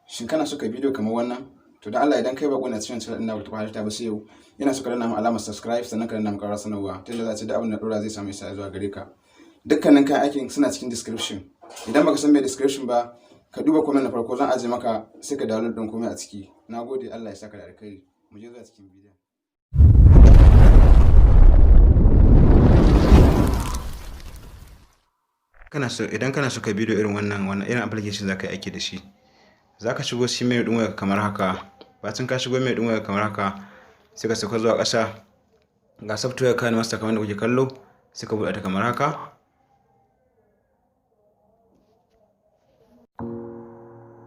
Shin kana so ka bidiyo kamar wannan? To da Allah idan kai bako na cikin channel din na ba ta ba sai yau yana so ka danna mu alamar subscribe sannan ka danna mu ƙarar sanarwa ta yadda za ta da abin da dora zai samu isa zuwa gare ka. Dukkanin kayan aikin suna cikin description. Idan baka san me description ba ka duba comment na farko zan aje maka sai ka download din komai a ciki. Nagode, Allah ya saka da alkhairi. Mu je zuwa cikin bidiyon. Idan kana so ka bidiyo irin wannan irin application za ka yi aiki da shi. Za ka shigo shi menu ɗin wayarka kamar haka. Bacin ka shigo menu ɗin wayarka kamar haka sai ka sauka zuwa ƙasa ga software Kind Master kamar da kuke kallo sai ka buɗe ta kamar haka.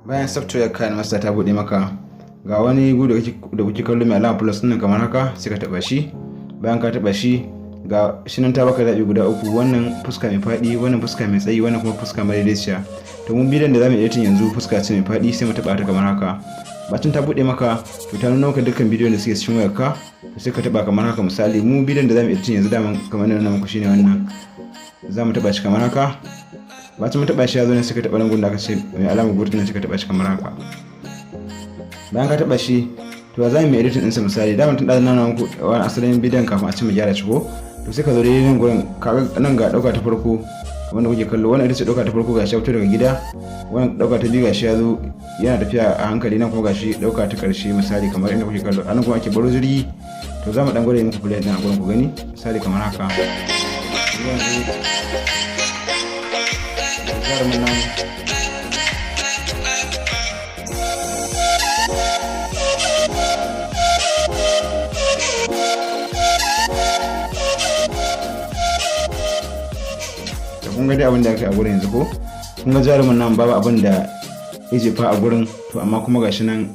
Bayan software Kind Master ta buɗe maka ga wani gu da kuke kallo mai alama plus ɗin kamar haka sai ka taɓa shi. Bayan ka taɓa shi ga shi nan ta baka zaɓi guda uku, wannan fuska mai faɗi, wannan fuska mai tsayi, wannan kuma fuska madaidaiciya. To mun bidiyon da zamu editing yanzu fuska ce mai faɗi sai mu taɓa ta kamar haka. Bacin ta buɗe maka to ta nuna maka dukkan bidiyon da suke cikin wayarka to sai ka taɓa kamar haka. Misali mu bidiyon da zamu editing yanzu daman kamar nan muku shine wannan. Zamu taɓa shi kamar haka. Bacin mun taɓa shi ya zo ne sai ka taɓa nan gurin da aka ce mai alamar gurtin nan sai ka taɓa shi kamar haka. Bayan ka taɓa shi to za mu yi editing ɗinsa. Misali daman tun ɗazun nuna muku wani asalin bidiyon kafin a ci mu gyara shi ko. To sai ka zo dai nan gurin nan ga ɗauka ta farko wanda kuke kallo, wannan ita ce ɗauka ta farko gashi ya fito daga gida, wannan ɗauka ta biyu gashi ya zo yana tafiya a hankali, nan kuma gashi ɗauka ta ƙarshe misali kamar inda kuke kallo. Anan kuma ake baro jirgi to za mu ɗan gwada muku play ɗin a gurin ku gani misali kamar haka. Kun ga dai abin da aka yi a gurin yanzu ko kun ga jarumin nan babu abin da ya jefa a gurin, to amma kuma gashi nan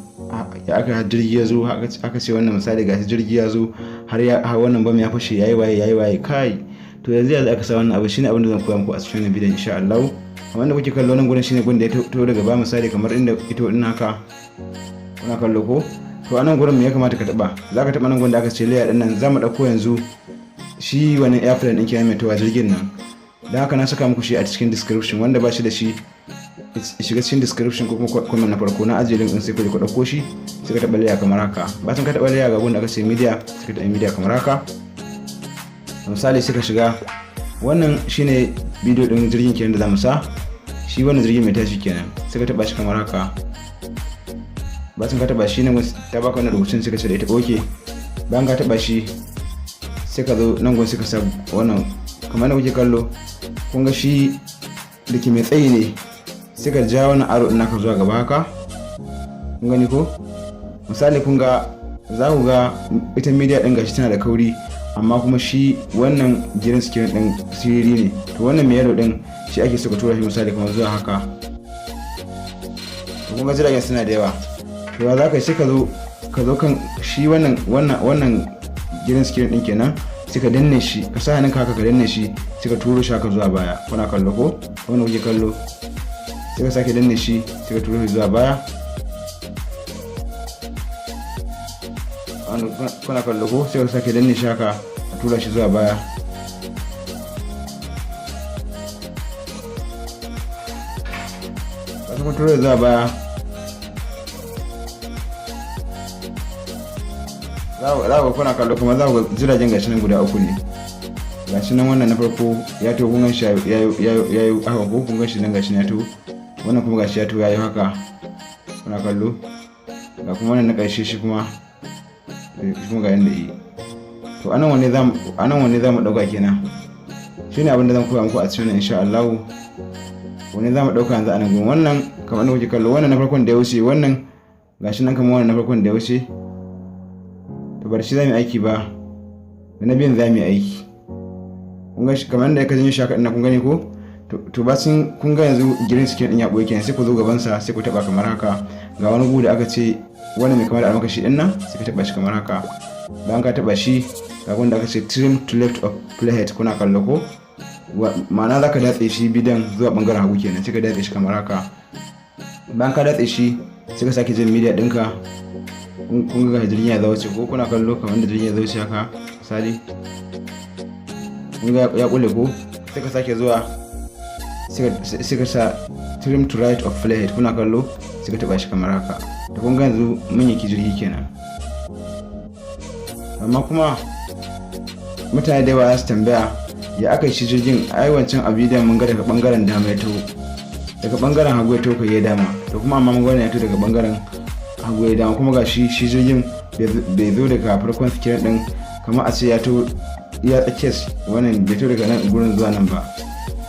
ya aka jirgi ya zo aka ce wannan misali gashi jirgi ya zo har wannan bam ya fashe yayi waye kai. To yanzu aka sa wannan abu shine abin da zan koya muku a cikin wannan bidiyon insha Allah. Kamar da kuke kallo nan gurin shine gurin da ya to daga ba misali kamar inda ito din haka kuna kallo ko. To anan gurin me ya kamata ka taba? Zaka taba nan gurin da aka ce layer din nan zamu dauko yanzu shi wannan airplane din kenan mai tawa jirgin nan. Da haka na saka muku shi a cikin description, wanda ba shi da shi shiga cikin description ko kuma comment na farko na ajiye link din sai ku dauko shi sai ka taba layer kamar haka. Bacin ka taba layer ga gun da aka ce media sai ka taba media kamar haka. Misali sai ka shiga wannan shine bidiyo din jirgin kenan da zamu sa, shi wannan jirgin mai tashi kenan sai ka taba shi kamar haka. Bacin ka taba shi nan ta baka wannan rubutun sai ka ce da ita okay. Bayan ka taba shi sai ka zo nan gun sai ka sa wannan kamar da kuke kallo kun ga shi da ke mai tsayi ne sai ka ja wannan aro ɗin naka zuwa gaba haka. Kun gani ko misali kun ga za ku ga ita media ɗin gashi tana da kauri amma kuma shi wannan girin screen ɗin siriri ne. To wannan mai yaro ɗin shi ake so ka tura shi misali kamar zuwa haka. Kun ga jiragen suna da yawa to za ka sai ka zo kan shi wannan girin screen ɗin kenan sai ka danne shi, ka sa hannunka haka ka danne shi sai ka turo shi haka zuwa baya. Kuna kallo ko wannan kuke kallo sai ka sake danne shi sai ka turo shi zuwa baya. Kuna kallo ko sai ka sake danne shi haka ka tura shi zuwa baya. Ka kuma turo shi zuwa baya. za ku kuna kallo kuma za ku jiragen gashi nan guda uku ne. Gashi nan wannan na farko ya to kun ganshi yayi haka ko kun ganshi nan gashi ya to, wannan kuma gashi ya to yayi haka kuna kallo. Ga kuma wannan na ƙarshe shi kuma ga yanda yi. To anan wanne zamu dauka kenan shine abin da zan koya muku a cikin insha Allah. Wanne zamu dauka yanzu anan gurin wannan kamar da kuke kallo wannan na farkon da ya wuce, wannan gashi nan kamar wannan na farkon da ya wuce. To bar shi zamu aiki ba da na biyan zamu aiki. Kun ga shi kamar da ka janyo shi haka ina kun gani ko to bacin kun ga yanzu green screen din ya boye kenan sai ku zo gaban sa sai ku taba kamar haka. Ga wani gudu da aka ce wani mai kamar almakashi din nan sai ka taba shi kamar haka. Bayan ka taba shi ga wanda aka ce trim to left of playhead kuna kallo ko, ma'ana zaka datse shi bidan zuwa bangaren hagu kenan sai ka datse shi kamar haka. Bayan ka datse shi sai ka sake jin media dinka. Kun ga jirgin ya zauce ko kuna kallo kamar da jirgin ya zauce haka misali, kun ga ya kulle ko, sai ka sake zuwa sai ka sa trim to right of playhead kuna kallo sai ka taba shi kamar haka. Da kun ga yanzu mun yi jirgi kenan. Amma kuma mutane da yawa su tambaya ya aka shi jirgin, ai wancan a bidiyon mun ga daga bangaren dama ya taho, daga bangaren hagu ya taho kai ya dama, to kuma amma mun ga ya taho daga bangaren hagu ya dama, kuma ga shi jirgin bai zo daga farkon sikirin din kamar a ce ya taho ya tsakiyar wannan bai taho daga nan gurin zuwa nan ba.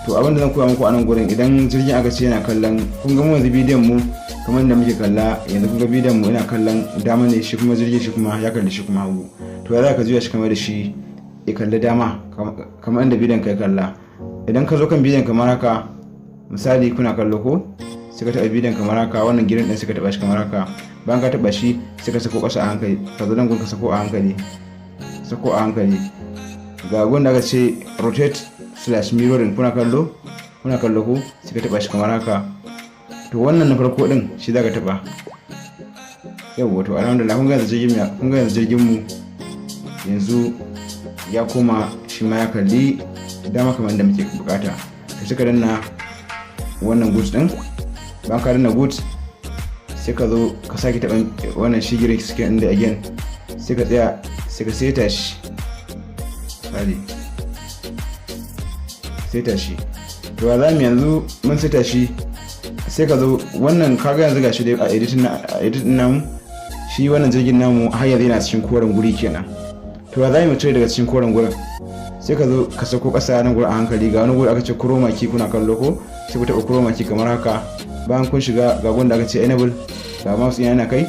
To abin da zan koya muku a nan gurin, idan jirgin aka ce yana kallon, kun ga mu yanzu bidiyon mu kamar da muke kalla yanzu, kun ga bidiyon mu yana kallon dama ne, shi kuma jirgin shi kuma ya kalli shi kuma hagu. To ya za ka juya shi kamar da shi ya kalli dama kamar inda bidiyon ka ya kalla. Idan ka zo kan bidiyon kamar haka misali kuna kallo ko, sai ka taɓa bidiyon kamar haka, wannan girin ɗin sai ka taɓa shi kamar haka. Bayan ka taɓa shi sai ka sako ƙasa a hankali, ka zo nan gun ka sako a hankali. Ga gun da aka ce rotate / mirroring kuna kallo ko, sai ka taɓa shi kamar haka. To wannan na farko ɗin shi za ka taɓa. Yawwa to alhamdulillah kun ga yanzu jirgin mu yanzu ya koma shi ma ya kalli dama kamar da muke bukata. To sai ka danna wannan goods din, bayan ka danna goods sai ka zo ka sake taɓa wannan shi green screen din da again sai ka tsaya sai ka seta shi. To za mu yanzu mun seta shi, sai ka zo wannan kaga yanzu gashi dai a editing namu shi wannan jirgin namu har yanzu yana cikin koren guri kenan. To za mu cire daga cikin koren gurin, sai ka zo ka sako ƙasa nan gurin a hankali. Ga wani guri aka ce chroma key kuna kallo ko, sai ku taɓa chroma key kamar haka. Bayan kun shiga ga gunda aka ce enable, ga mouse yana kai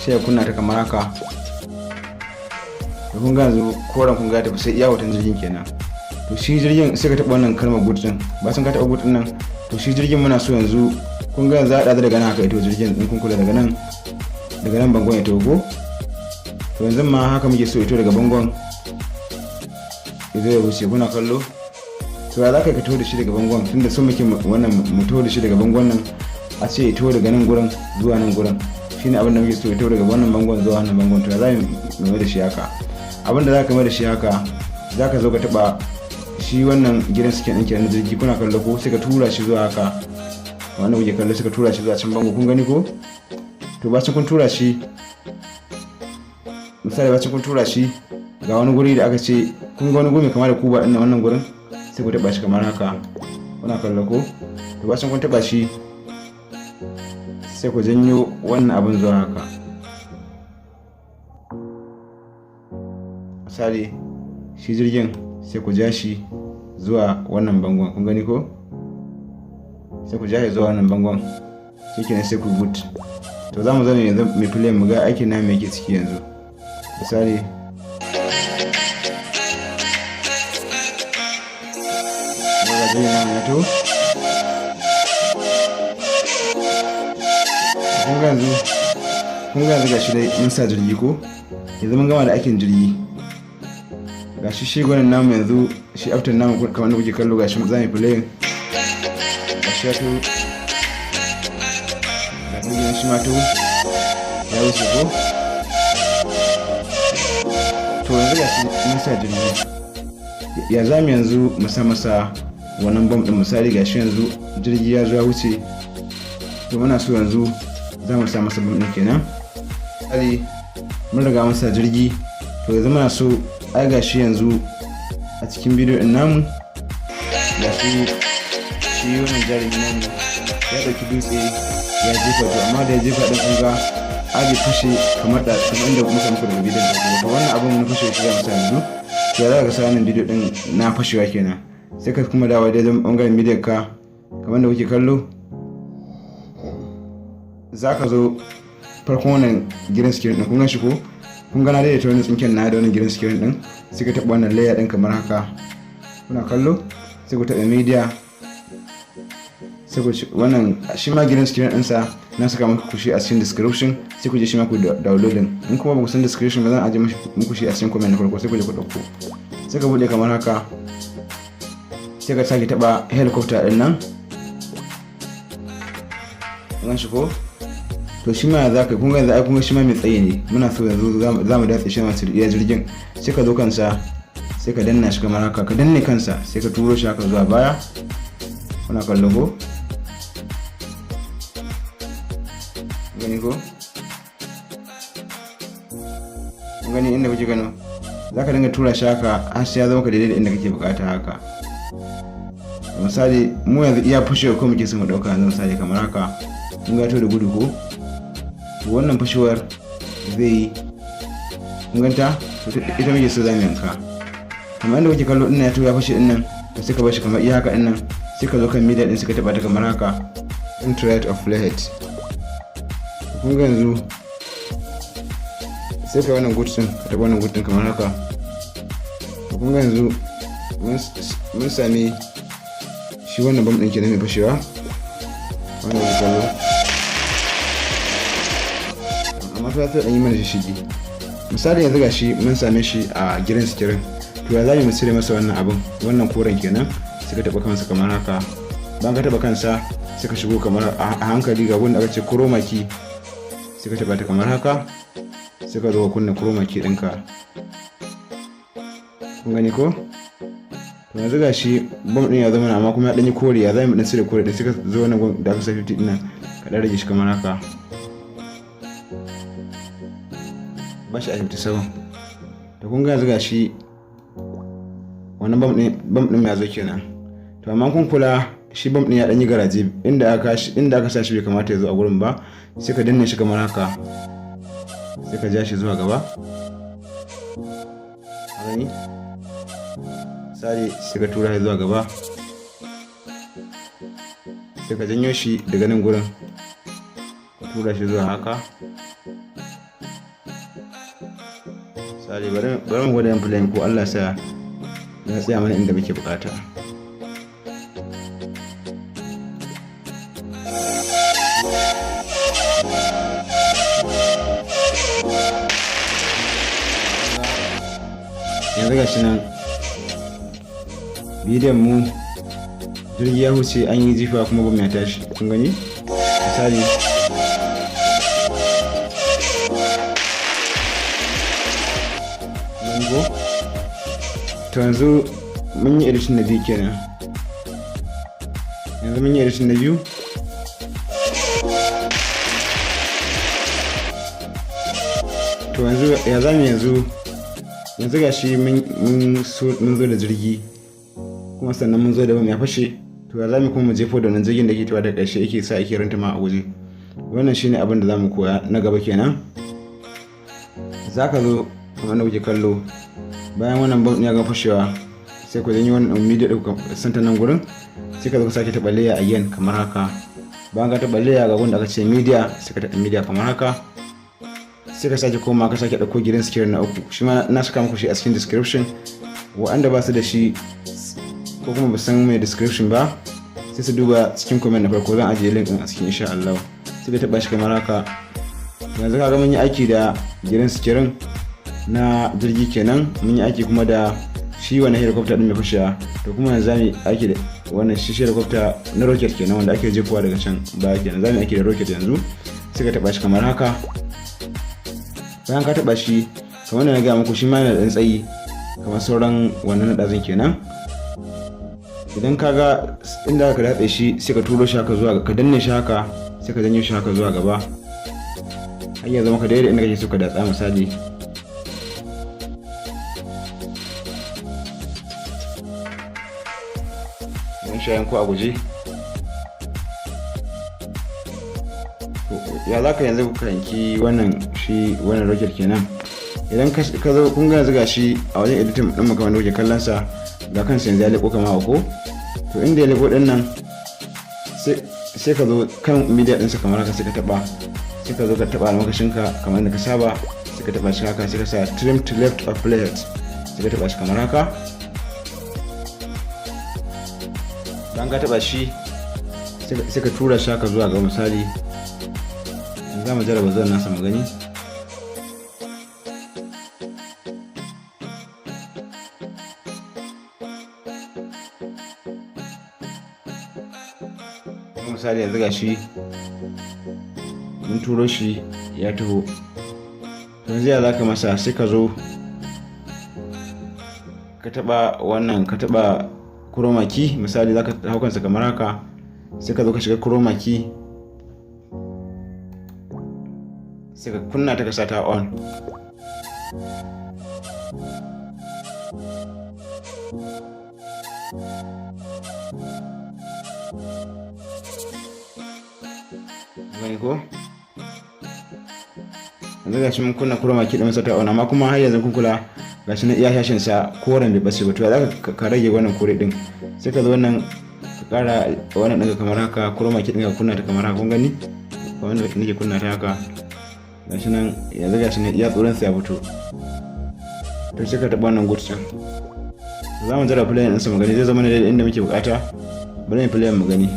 sai ya kunna ta kamar haka. Da kun ga yanzu koren kun ga tafi sai iya watan jirgin kenan. To shi jirgin sai ka taɓa wannan kalmar good din, ba sun ka taɓa good din nan. To shi jirgin muna so yanzu kun ga yanzu a ɗaza daga nan haka ito jirgin in kun kula daga nan bangon ya togo. To yanzu ma haka muke so ito daga bangon ya wuce kuna kallo. To ya za ka taho da shi daga bangon, tunda so muke wannan mu taho da shi daga bangon nan a ce ito daga nan gurin zuwa nan gurin, shine abin da muke so ito daga wannan bangon zuwa wannan bangon. To ya za mu mai da shi haka, abin da za ka mai da shi haka, za ka zo ka taɓa shi wannan gidan suke ɗin kenan jirgi kuna kallo ko, sai ka tura shi zuwa haka, wannan kuke kallo sai ka tura shi zuwa can bango kun gani ko. To bacin kun tura shi misali, bacin kun tura shi ga wani guri da aka ce kun ga wani guri kamar da kuba ɗin wannan gurin, sai ku taɓa shi kamar haka kuna kallo ko. To bacin kun taɓa shi sai ku janyo wannan abin zuwa haka, misali shi jirgin sai ku ja shi zuwa wannan bangon kun gani ko, sai ku ja shi zuwa wannan bangon shikenan sai ku boot. To za mu zama yanzu mai play mu ga aikin na mai yake ciki yanzu. Misali ga jirgin namu ya to, kun ga yanzu ga shi dai mun sa jirgi ko, yanzu mun gama da aikin jirgi. Ga shi gwanin namu yanzu shi after namu kamar da kuke kallo, ga shi za mu play ga shi ya to, ga jirgin shi ma to ya wuce ko. To yanzu ga shi mun sa jirgi, ya za mu yanzu mu sa masa wannan bomb din. Misali ga shi yanzu jirgi ya zo ya wuce, to muna so yanzu za mu sa masa bomb din kenan. Misali mun riga mun sa jirgi, to yanzu muna so ai ga shi yanzu a cikin bidiyo din namu ga shi wannan jarumi namu ya dauki dutse ya jefa. To amma da ya jefa din kun ga aje fashe kamar inda muka muku daga bidiyon da to wannan abin na fashe shi za mu sa yanzu. To ya za ka sa wannan bidiyo din na fashewa kenan, sai ka kuma dawo da bangaren bidiyon ka kamar da kuke kallo. Za ka zo farkon wannan gidan screen din kun gan shi ko, kun gana daidaita wani tsinken na da wani gidan screen din, sai ka taɓa wannan layer din kamar haka kuna kallo, sai ku taɓa media sai ku wannan shi ma green screen ɗinsa na saka muku shi a cikin description, sai ku je shi ma ku downloading. In kuma ba ku san description ba zan aje muku shi a cikin comment na farko, sai ku je ku dauko. Sai ka bude kamar haka, sai ka sake taba helicopter din nan kan shi ko to shi ma za ka kun ga yanzu kun shi ma mai tsaye ne, muna so yanzu za mu datse shi masu iya jirgin. Sai ka zo kansa, sai ka danna shi kamar haka, ka danne kansa, sai ka turo shi haka zuwa baya. Kuna kallo ko gani ko gani inda kuke gano, za ka dinga tura shi haka har sai ya zama ka daidai da inda kake bukata haka. Misali mu yanzu iya fashewar ko muke so mu dauka yanzu, misali kamar haka kun gato da gudu ko wannan fashewar zai yi kun ganta, ita muke so za mu yanka. Kamar inda kuke kallo ina ya tura fashe din nan, to sai ka bar shi kamar iya haka din nan, sai ka zo kan media din suka taba ta kamar haka internet of playhead. Kun ga yanzu sai ka wannan gutsun ka taba wannan gutsun kamar haka. Kun ga yanzu mun sami shi wannan bam din kenan mai fashewa, wannan ya kallo amma fa sai dan yi mana shishigi. Misali yanzu gashi mun same shi a green screen, to ya zamu cire masa wannan abun, wannan koren kenan. Sai ka taba kansa kamar haka, bayan ka taba kansa sai ka shigo kamar a hankali ga wanda aka ce chroma key, sai ka taba ta kamar haka, sai ka zo ka kunna chroma key ɗinka. Kun gani ko to yanzu gashi bom din ya zama amma kuma ya danyi kore, ya zamu dan cire kore da sai ka zo wannan da aka sa 50 din nan ka dan rage shi kamar haka, ba shi a 57. to kun ga yanzu gashi wannan bam din ya zo kenan. To amma kun kula shi bam din ya danyi garaje, inda aka sa shi bai kamata ya zo a gurin ba. Sai ka danne shi kamar haka, sai ka ja shi zuwa gaba gani, sai ka tura shi zuwa gaba, sai ka janyo shi daga nan gurin ka tura shi zuwa haka. Sai bari mu gwada yin playing ko Allah sa ya tsaya mana inda muke bukata. Yanzu ga shi nan bidiyon mu jirgi ya huce, an yi jifa kuma bam ya tashi. Kun gani misali mango. To yanzu mun yi edition na biyu kenan, yanzu mun yi edition na biyu. To yanzu ya zama yanzu ga shi mun zo da jirgi kuma sannan mun zo da bam ya fashe. To ya zama kuma mu jefo da wannan jirgin da ke tawa da ƙarshe yake sa ake ranta ma a waje. Wannan shine abin da zamu koya na gaba kenan. Zaka zo kamar da kuke kallo, bayan wannan bam ya ga fashewa, sai ku janyo wannan media da santa nan gurin, sai ka zo ka sake taɓa layer again kamar haka. Bayan ka taɓa layer ga wanda aka ce media, sai ka taɓa media kamar haka, sai ka sake koma ka sake ɗauko green screen na uku. Shi ma na saka muku shi a cikin description, wa'anda ba su da shi ko kuma ba san mai description ba sai su duba cikin comment na farko, zan ajiye link din a cikin insha Allah. Sai ka taɓa shi kamar haka. Yanzu kaga mun yi aiki da green screen na jirgi kenan, mun yi aiki kuma da shi wannan helicopter din mai fashewa. To kuma yanzu zamu aiki da wannan shi helicopter na rocket kenan wanda ake jefowa daga can baya kenan. Zamu aiki da rocket yanzu. Sai ka taba shi kamar haka. Bayan ka taba shi kamar da na ga muku, shi ma yana da dan tsayi kamar sauran wannan nadazin kenan. Idan ka ga inda ka datse shi, sai ka turo shi haka zuwa, ka danne shi haka, sai ka janyo shi haka zuwa gaba har ya zama ka daidai inda kake so ka datsa. Misali shayan ko a guje. Ya za ka yanzu ka yanki wannan rocket kenan. Idan ka zo kun ga yanzu gashi a wajen editing din maka wanda kuke kallon sa, ga kansa yanzu ya leko kama ko. To inda ya leko din nan sai ka zo kan media din sa kamar haka, sai ka taba almakashin ka kamar da ka saba, sai ka taba shi haka, sai ka sa trim to left of playhead, sai ka taba shi kamar haka. Bayan ka taba shi sai ka tura shi haka zuwa ga misali za mu jarraba zuwan nasa mu gani. Misali yanzu ga shi mun turo shi ya taho. Yanzu ya za ka masa, sai ka zo ka taba wannan, ka taba chroma key misali za ka hau kansa kamar haka, sai ka zo ka shiga chroma key sai ka kunna ta, ka sa ta on. Gani ko? Yanzu gashi mun kunna chroma key din sa ta on, amma kuma har yanzu kun kula gashi na iya shashin sa koren bai bace ba. To za ka rage wannan kore din, sai ka zo wannan ka kara wannan daga kamar haka, chroma key din ka kunna ta kamar haka, kun gani? Wannan da nake kunna ta haka gashi nan, yanzu gashi ne iya tsoron sa ya fito. To sai ka taba wannan good din, za mu jira play din sa mu gani zai zama ne inda muke bukata. Bari mu play mu gani.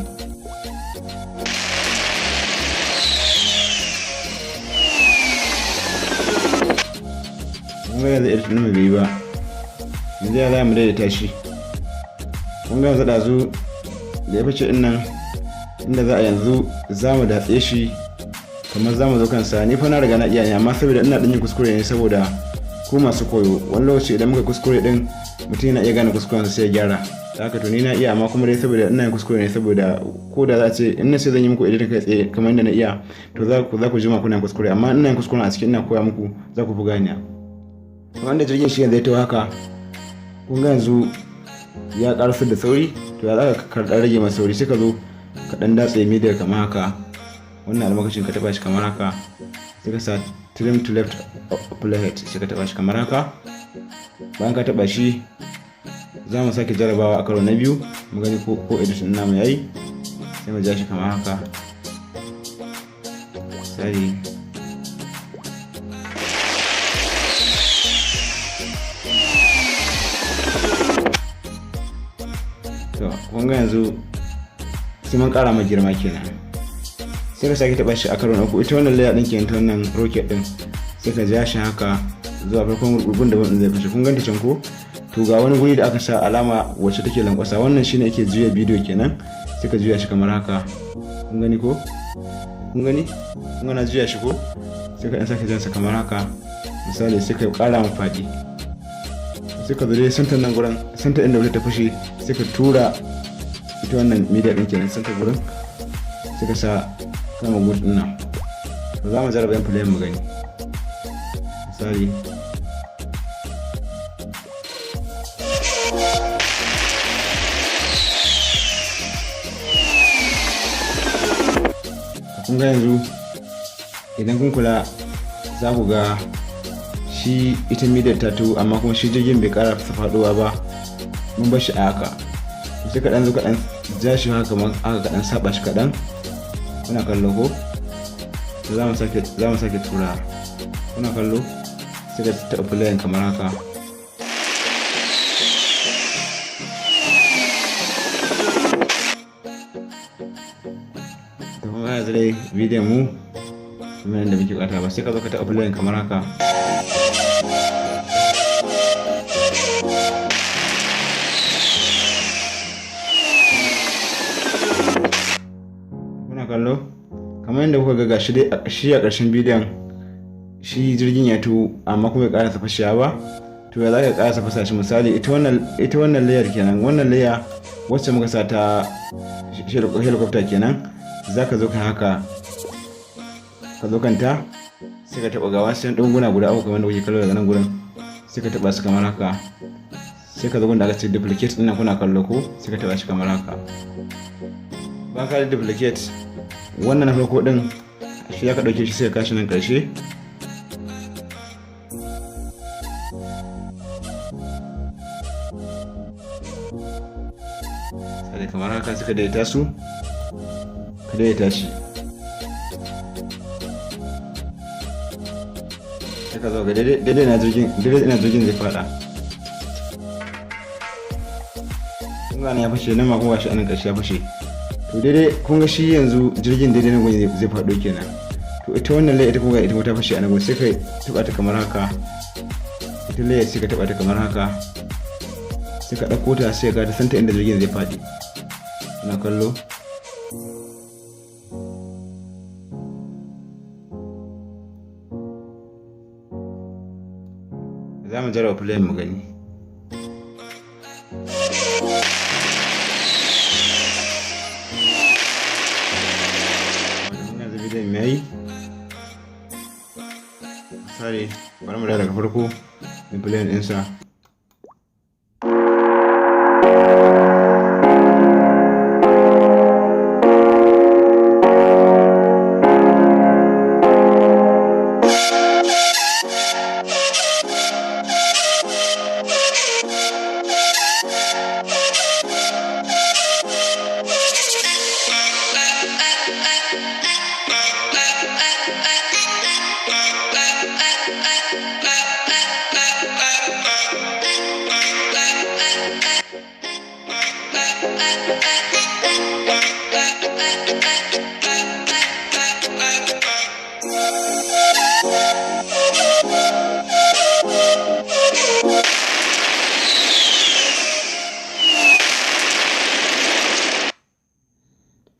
Kun ga yanzu edit din mu bai ba, yanzu ya za mu daidaita shi. Kun ga yanzu dazu da ya fice din nan, inda za a yanzu za mu datse shi kamar za mu zo kansa. Ni fa na riga na iya ne, amma saboda ina yin kuskure ne, saboda ku masu koyo wani lokaci idan muka kuskure din mutum yana iya gane kuskuren sai ya gyara. Haka to ni na iya, amma kuma dai saboda ina yin kuskure ne, saboda ko da za a ce in na sai zan yi muku editing kai tsaye kamar yadda na iya, to za ku jima kuna kuskure, amma ina yin kuskure a cikin ina koya muku za ku fi gane. Wanda jirgin shi yanzu ya taho haka, kun ga yanzu ya karasar da sauri. To ya za ka rage masa sauri, sai ka zo ka dan datse media kamar haka, wannan almakashin ka taba shi kamar haka, sai ka sa trim to left playhead, sai ka taba shi kamar haka. Bayan ka taba shi za mu sake jarabawa a karo na biyu mu gani ko edition namu yayi. Sai mu ja shi kamar haka, sai to kun ga yanzu sai mun kara mai girma kenan. Sai ka sake taba shi a karo na uku, ita wannan layer din kenan, ta wannan rocket din, sai ka ja shi haka zuwa farkon gurgun da wannan zai fice. Kun ganta can ko? To ga wani guri da aka sa alama wacce take lankwasa, wannan shine yake juya bidiyo kenan. Sai ka juya shi kamar haka, kun gani ko? Kun gani? Kun ga na juya shi ko? Sai ka dan sake jansa kamar haka misali, sai ka kara mu fadi, sai ka zure santan nan gurin, santan inda ta fashe, sai ka tura ita wannan media din kenan santan gurin, sai ka sa kama gudun nan. To za mu jarraba yin play mu gani misali. Kun ga yanzu idan kun kula za ku ga shi ita media ta tu, amma kuma shi jirgin bai kara faduwa ba, mun bar shi a haka. Sai ka dan zo ka dan ja shi haka kamar aka dan saba shi kadan, kuna kallo ko? To za mu sake tura, kuna kallo? Sai ka taɓa playin kamar haka. To kuma yanzu dai bidiyon mu kamar yadda muke bukata ba, sai ka zo ka taɓa playin kamar haka. Kuna kallo? Kamar yadda kuka ga shi dai shi a ƙarshen bidiyon shi jirgin ya tuwo, amma kuma ya ƙarasa fashewa ba. To ya za ka ƙarasa fasa shi misali, ita wannan layer kenan, wannan layer wacce muka sa ta helicopter kenan, za ka zo ka haka, ka zo kanta, sai ka taɓa gawa sai ɗunguna guda uku kamar da kuke kallo daga nan gurin, sai ka taɓa su kamar haka, sai ka zo gunda aka ce duplicate ɗin nan, kuna kallo ko? Sai ka taɓa shi kamar haka. Bayan ka duplicate wannan na farko ɗin, shi ya ka ɗauke shi sai ka kashi nan ƙarshe. Sai kamar haka suka daidaita su, ka daidaita shi, sai ka zo ga daidai na jirgin zai fada. Kun gane ya fashe nan, ma kuma shi anan ƙarshe ya fashe. to daidai kun ga shi yanzu jirgin daidai nan gwani zai faɗo kenan. To ita wannan layer ita kuma ita ta fashe a nan sai ka taba ta kamar haka, ita layer sai ka taba ta kamar haka, sai ka ɗauko ta sai ka ta santa inda jirgin zai faɗi. Ina kallo za mu jarraba play mu gani. Yanzu bidiyon ya yi misali, bari mu daga farko in play ɗinsa.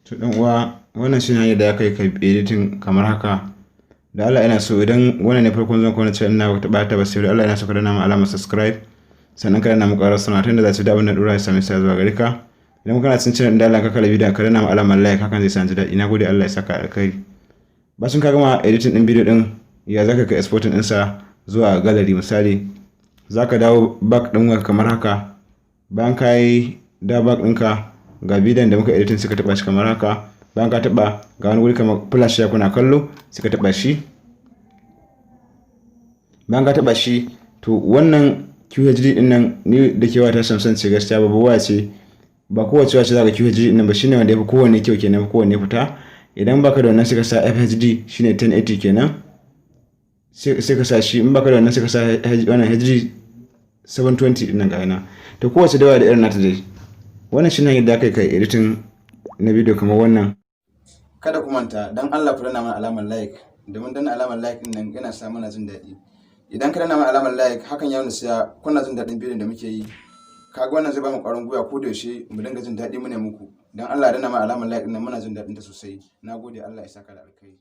To dan uwa, wannan shine hanyar da aka yi kai editing kamar haka. Da Allah ina so idan wannan ne farkon zan kawo channel ina ta bata ba sai Allah ina so ka danna mu alamar subscribe, sannan ka danna mu ƙarar suna tunda za su da abin da dora ya same sa zuwa gare ka. Idan kana cin channel da Allah ka kalla bidiyon ka danna mu alamar like, hakan zai sa ji daɗi. Nagode, Allah ya saka alkhairi. Bacin ka gama editing din bidiyo din, ya zaka ka exporting din sa zuwa gallery misali. Zaka dawo back din wayar kamar haka. Bayan ka yi da back ɗinka, ga bidiyon da muka editing suka taba shi kamar haka. Bayan ka taba ga wani guri kamar flash ya kuna kallo suka taba shi. Bayan ka taba shi, to wannan QHD din nan ni da kewa ta Samsung ce gaskiya babu waya ce, ba kowace waya ce zaka QHD din nan ba, shine wanda yafi kowanne kyau kenan, kowanne fita. Idan baka da wannan sai ka sa FHD shine 1080 kenan, sai ka sa shi. In baka da wannan sai ka sa wannan HD 720 din nan ga yana. To kowace dawa da irin nata dai. Wannan shine yadda aka kai editing na bidiyo kamar wannan. Kada ku manta dan Allah ku danna mana alamar like, domin danna alamar like din nan yana sa mana jin daɗi. Idan ka danna mana alamar like, hakan ya nuna cewa kuna jin daɗin bidiyon da muke yi. Kaga wannan zai ba mu ƙwarin gwiwa ko da yaushe mu dinga jin daɗi mu ne muku. Dan Allah danna mana alamar like din nan, muna jin daɗin ta sosai. Nagode, Allah ya saka da alkhairi.